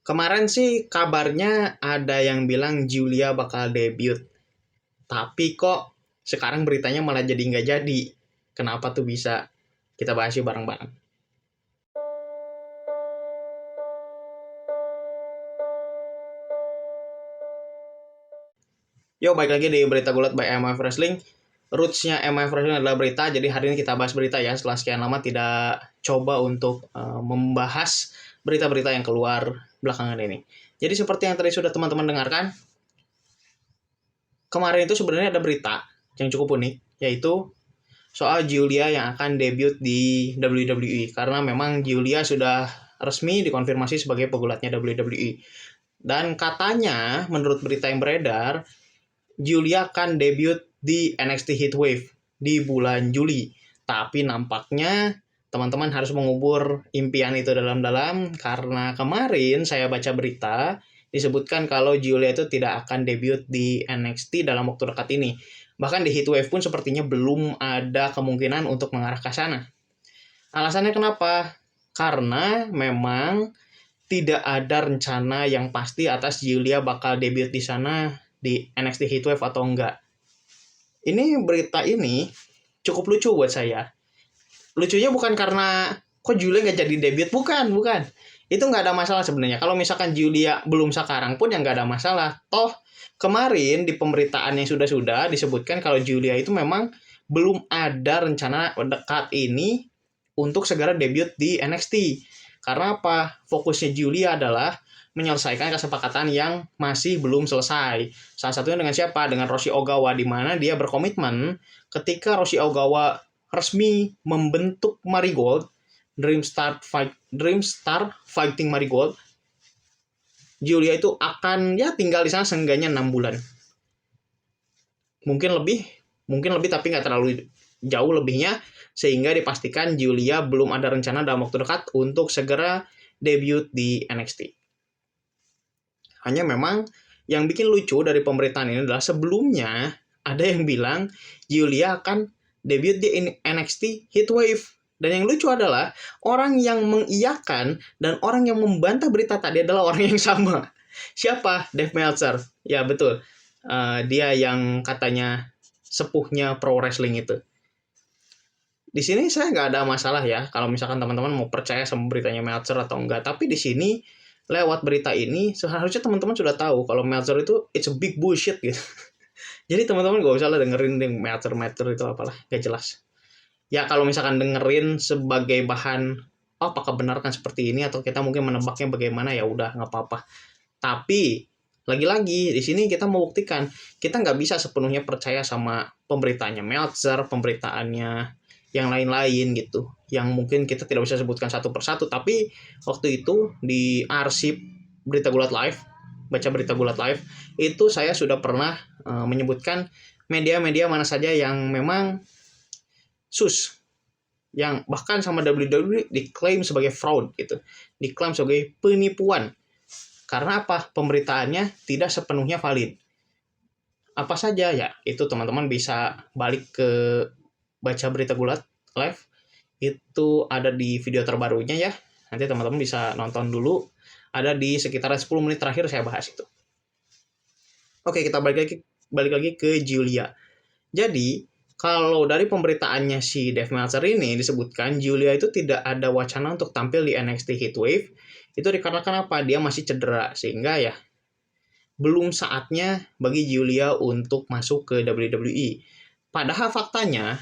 Kemarin sih kabarnya ada yang bilang Julia bakal debut. Tapi kok sekarang beritanya malah jadi nggak jadi. Kenapa tuh bisa? Kita bahas yuk bareng-bareng. Yo, balik lagi di Berita Gulat by MF Wrestling. Roots-nya MF Wrestling adalah berita, jadi hari ini kita bahas berita ya. Setelah sekian lama tidak coba untuk membahas berita-berita yang keluar belakangan ini. Jadi seperti yang tadi sudah teman-teman dengarkan, kemarin itu sebenarnya ada berita yang cukup unik, yaitu soal Giulia yang akan debut di WWE. Karena memang Giulia sudah resmi dikonfirmasi sebagai pegulatnya WWE. Dan katanya, menurut berita yang beredar, Giulia akan debut di NXT Heatwave di bulan Juli. Tapi nampaknya teman-teman harus mengubur impian itu dalam-dalam karena kemarin saya baca berita disebutkan kalau Giulia itu tidak akan debut di NXT dalam waktu dekat ini. Bahkan di Heatwave pun sepertinya belum ada kemungkinan untuk mengarah ke sana. Alasannya kenapa? Karena memang tidak ada rencana yang pasti atas Giulia bakal debut di sana di NXT Heatwave atau enggak. Ini berita ini cukup lucu buat saya. Lucunya bukan karena kok Julia nggak jadi debut, bukan. Itu nggak ada masalah sebenarnya. Kalau misalkan Julia belum sekarang pun ya nggak ada masalah. Toh kemarin di pemberitaan yang sudah disebutkan kalau Julia itu memang belum ada rencana dekat ini untuk segera debut di NXT. Karena apa? Fokusnya Julia adalah menyelesaikan kesepakatan yang masih belum selesai. Salah satunya dengan siapa? Dengan Roshi Ogawa, di mana dia berkomitmen ketika Roshi Ogawa resmi membentuk Marigold, Dream Star Fighting Marigold, Julia itu akan ya tinggal di sana seenggaknya 6 bulan. Mungkin lebih tapi nggak terlalu jauh lebihnya, sehingga dipastikan Julia belum ada rencana dalam waktu dekat untuk segera debut di NXT. Hanya memang yang bikin lucu dari pemberitaan ini adalah sebelumnya ada yang bilang Giulia akan debut di NXT Heatwave. Dan yang lucu adalah orang yang mengiyakan dan orang yang membantah berita tadi adalah orang yang sama. Siapa? Dave Meltzer. Ya betul. Dia yang katanya sepuhnya pro wrestling itu. Di sini saya nggak ada masalah ya kalau misalkan teman-teman mau percaya sama beritanya Meltzer atau enggak. Tapi di sini lewat berita ini seharusnya teman-teman sudah tahu kalau Meltzer itu it's a big bullshit gitu. Jadi teman-teman gak usah lah dengerin Meltzer itu apalah, gak jelas. Ya kalau misalkan dengerin sebagai bahan apakah benar kan seperti ini atau kita mungkin menebaknya bagaimana, ya udah nggak apa-apa. Tapi lagi-lagi di sini kita membuktikan kita nggak bisa sepenuhnya percaya sama pemberitaannya Meltzer, pemberitaannya yang lain-lain gitu, yang mungkin kita tidak bisa sebutkan satu persatu. Tapi waktu itu di arsip Berita Gulat Live, baca Berita Gulat Live, itu saya sudah pernah menyebutkan media-media mana saja yang memang yang bahkan sama WWE diklaim sebagai fraud gitu, diklaim sebagai penipuan. Karena apa? Pemberitaannya tidak sepenuhnya valid. Apa saja ya? Itu teman-teman bisa balik ke baca Berita Gulat Live, itu ada di video terbarunya ya. Nanti teman-teman bisa nonton dulu. Ada di sekitaran 10 menit terakhir saya bahas itu. Oke, kita balik lagi ke Giulia. Jadi, kalau dari pemberitaannya si Dave Meltzer ini disebutkan Giulia itu tidak ada wacana untuk tampil di NXT Heatwave. Itu dikarenakan apa? Dia masih cedera, sehingga ya belum saatnya bagi Giulia untuk masuk ke WWE. Padahal faktanya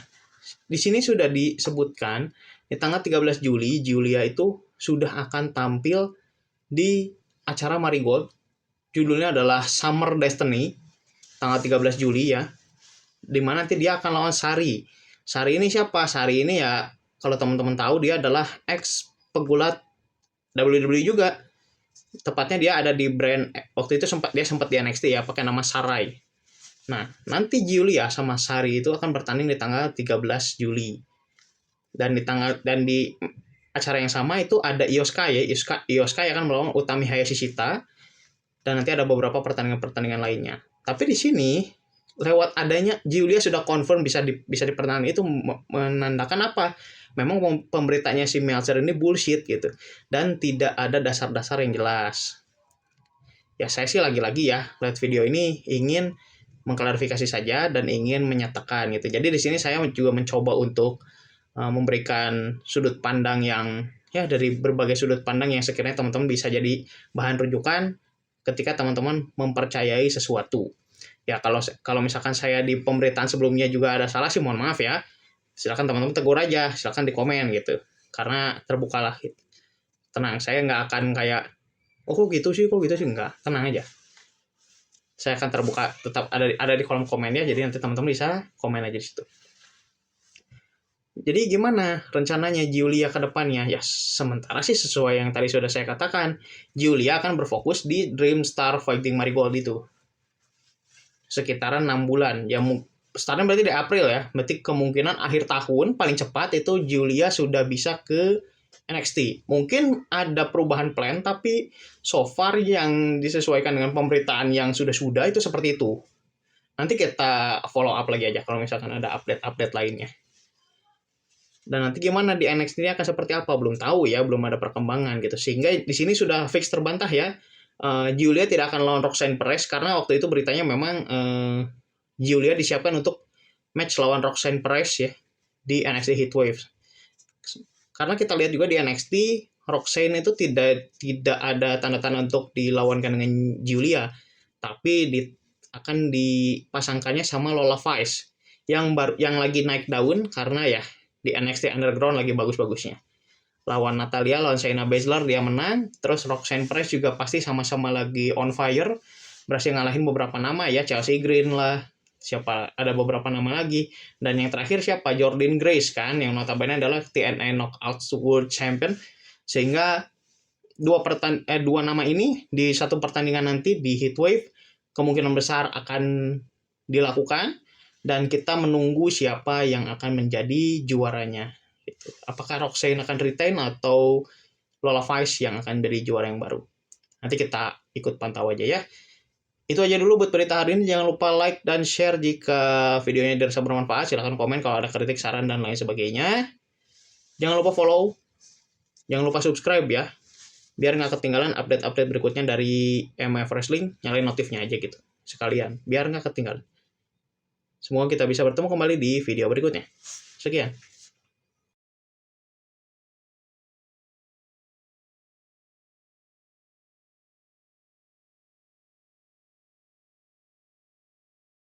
di sini sudah disebutkan di tanggal 13 Juli Giulia itu sudah akan tampil di acara Marigold. Judulnya adalah Summer Destiny, tanggal 13 Juli ya. Dimana nanti dia akan lawan Sari. Sari ini siapa? Sari ini ya kalau teman-teman tahu dia adalah ex pegulat WWE juga. Tepatnya dia ada di brand, waktu itu dia sempat di NXT ya pakai nama Sarai. Nah, nanti Giulia sama Sari itu akan bertanding di tanggal 13 Juli. Dan di acara yang sama itu ada Io Sky akan melawan Utami Hayashishita, dan nanti ada beberapa pertandingan lainnya. Tapi di sini lewat adanya Giulia sudah confirm bisa dipertahankan, itu menandakan apa? Memang pemberitanya si Meltzer ini bullshit gitu, dan tidak ada dasar-dasar yang jelas. Ya saya sih lagi-lagi ya lihat video ini ingin mengklarifikasi saja dan ingin menyatakan gitu. Jadi di sini saya juga mencoba untuk memberikan sudut pandang yang ya dari berbagai sudut pandang yang sekiranya teman-teman bisa jadi bahan rujukan ketika teman-teman mempercayai sesuatu. Ya kalau misalkan saya di pemberitaan sebelumnya juga ada salah sih mohon maaf ya. Silakan teman-teman tegur aja, silakan di komen gitu. Karena terbukalah gitu. Tenang, saya nggak akan kayak oh kok gitu sih enggak. Tenang aja. Saya akan terbuka, tetap ada di kolom komennya, jadi nanti teman-teman bisa komen aja di situ. Jadi gimana rencananya Giulia ke depannya? Ya sementara sih sesuai yang tadi sudah saya katakan, Giulia akan berfokus di Dream Star Fighting Marigold itu. Sekitaran 6 bulan. Ya startnya berarti di April ya. Berarti kemungkinan akhir tahun paling cepat itu Giulia sudah bisa ke NXT. Mungkin ada perubahan plan, tapi so far yang disesuaikan dengan pemberitaan yang sudah-sudah itu seperti itu. Nanti kita follow up lagi aja kalau misalkan ada update-update lainnya. Dan nanti gimana di NXT ini akan seperti apa belum tahu ya, belum ada perkembangan gitu. Sehingga di sini sudah fix terbantah ya. Giulia tidak akan lawan Roxanne Perez karena waktu itu beritanya memang Giulia disiapkan untuk match lawan Roxanne Perez ya di NXT Heatwave. Karena kita lihat juga di NXT Roxanne itu tidak ada tanda-tanda untuk dilawankan dengan Giulia, tapi akan dipasangkannya sama Lola Vice yang lagi naik daun karena ya di NXT Underground lagi bagus-bagusnya. Lawan Natalya, lawan Shayna Baszler dia menang, terus Roxanne Perez juga pasti sama-sama lagi on fire, berhasil ngalahin beberapa nama ya, Chelsea Green lah, siapa ada beberapa nama lagi, dan yang terakhir siapa, Jordynne Grace kan, yang notabene adalah TNA Knockouts World Champion, sehingga dua nama ini di satu pertandingan nanti di Heatwave kemungkinan besar akan dilakukan, dan kita menunggu siapa yang akan menjadi juaranya. Apakah Roxanne akan retain atau Lola Vice yang akan jadi juara yang baru? Nanti kita ikut pantau aja ya. Itu aja dulu buat berita hari ini. Jangan lupa like dan share jika videonya dirasa bermanfaat. Silahkan komen kalau ada kritik, saran, dan lain sebagainya. Jangan lupa follow. Jangan lupa subscribe ya. Biar nggak ketinggalan update-update berikutnya dari MF Wrestling. Nyalain notifnya aja gitu. Sekalian. Biar nggak ketinggalan. Semoga kita bisa bertemu kembali di video berikutnya. Sekian.